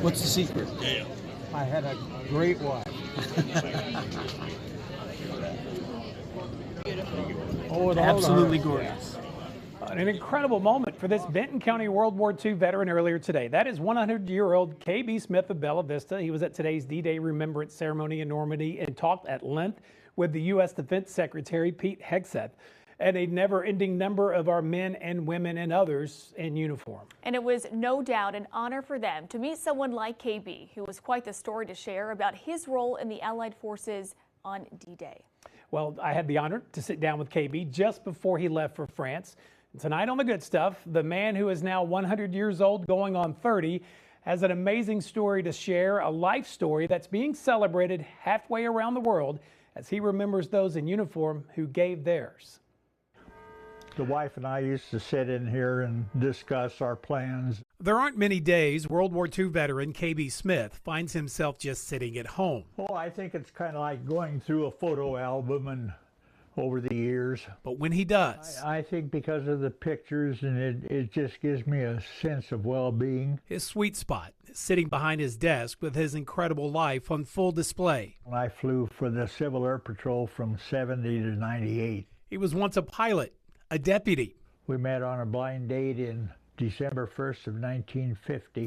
What's the secret? I had a great wife. Absolutely gorgeous. An incredible moment for this Benton County World War II veteran earlier today. That is 100-year-old K.B. Smith of Bella Vista. He was at today's D-Day Remembrance ceremony in Normandy and talked at length with the U.S. Defense Secretary Pete Hegseth and a never-ending number of our men and women and others in uniform. And it was no doubt an honor for them to meet someone like KB, who was quite the story to share about his role in the Allied forces on D-Day. Well, I had the honor to sit down with KB just before he left for France. And tonight on The Good Stuff, the man who is now 100 years old going on 30 has an amazing story to share, a life story that's being celebrated halfway around the world as he remembers those in uniform who gave theirs. The wife and I used to sit in here and discuss our plans. There aren't many days World War II veteran K.B. Smith finds himself just sitting at home. Oh, I think it's kind of like going through a photo album and over the years. But when he does, I think because of the pictures, and it just gives me a sense of well-being. His sweet spot is sitting behind his desk with his incredible life on full display. I flew for the Civil Air Patrol from 70 to 98. He was once a pilot, a deputy. We met on a blind date in December 1st of 1950.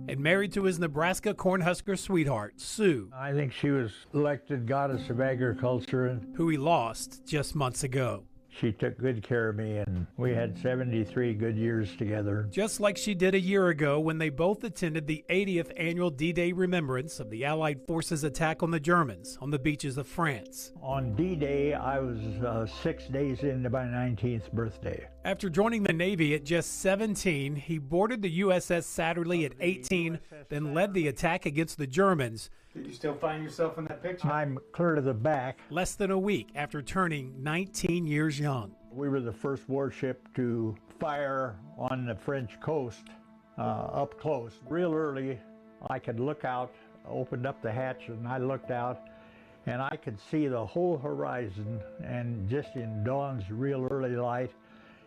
And married to his Nebraska Cornhusker sweetheart, Sue. I think she was elected goddess of agriculture. And who he lost just months ago. She took good care of me, and we had 73 good years together. Just like she did a year ago when they both attended the 80th annual D-Day Remembrance of the Allied forces' attack on the Germans on the beaches of France. On D-Day, I was 6 days into my 19th birthday. After joining the Navy at just 17, he boarded the U.S.S. Satterlee at 18, then led the attack against the Germans. Did you still find yourself in that picture? I'm clear to the back. Less than a week after turning 19 years young. We were the first warship to fire on the French coast up close. Real early, I could look out, opened up the hatch, and I looked out, and I could see the whole horizon, and just in dawn's real early light,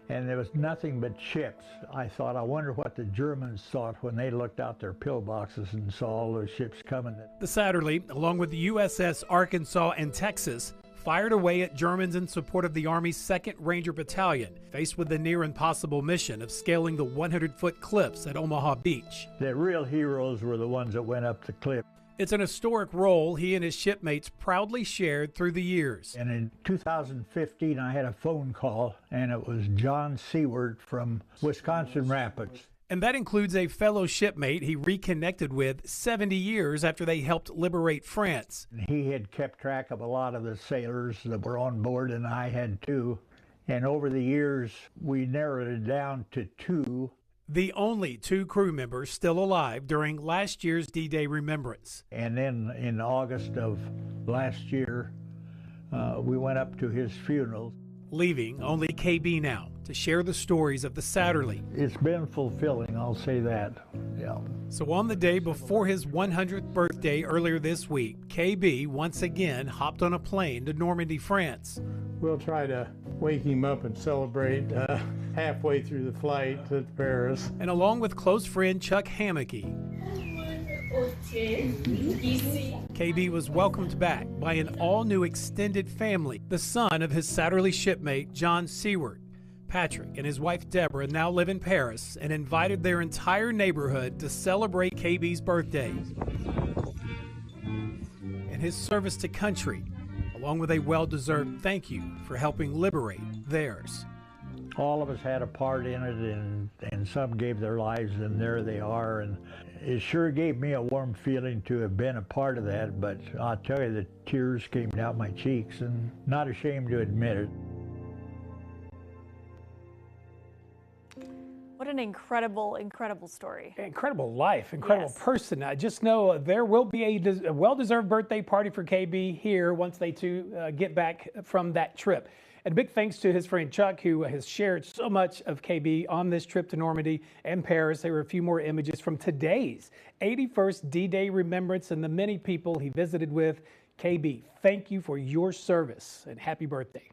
and there was nothing but ships. I thought, I wonder what the Germans thought when they looked out their pillboxes and saw all those ships coming. The Satterlee, along with the U.S.S. Arkansas and Texas, fired away at Germans in support of the Army's 2nd Ranger Battalion, faced with the near impossible mission of scaling the 100-foot cliffs at Omaha Beach. The real heroes were the ones that went up the cliff. It's an historic role he and his shipmates proudly shared through the years. And in 2015, I had a phone call, and it was John Seward from Wisconsin Rapids. And that includes a fellow shipmate he reconnected with 70 years after they helped liberate France. He had kept track of a lot of the sailors that were on board, and I had too. And over the years, we narrowed it down to 2. The only 2 crew members still alive during last year's D-Day Remembrance. And then in August of last year, we went up to his funeral. Leaving only KB now to share the stories of the Satterlee. It's been fulfilling, I'll say that. Yeah. So on the day before his 100th birthday earlier this week, KB once again hopped on a plane to Normandy, France. We'll try to wake him up and celebrate halfway through the flight to Paris. And along with close friend Chuck Hammocky, KB was welcomed back by an all-new extended family, the son of his Satterlee shipmate John Seward. Patrick and his wife Deborah now live in Paris and invited their entire neighborhood to celebrate KB's birthday and his service to country, along with a well-deserved thank you for helping liberate theirs. All of us had a part in it, and some gave their lives, and there they are. And it sure gave me a warm feeling to have been a part of that, but I'll tell you, the tears came down my cheeks, and not ashamed to admit it. What an incredible, incredible story. Incredible life, incredible Yes. person. I just know there will be a well-deserved birthday party for KB here once they two get back from that trip. And big thanks to his friend Chuck, who has shared so much of KB on this trip to Normandy and Paris. There were a few more images from today's 81st D-Day Remembrance and the many people he visited with. KB, thank you for your service and happy birthday.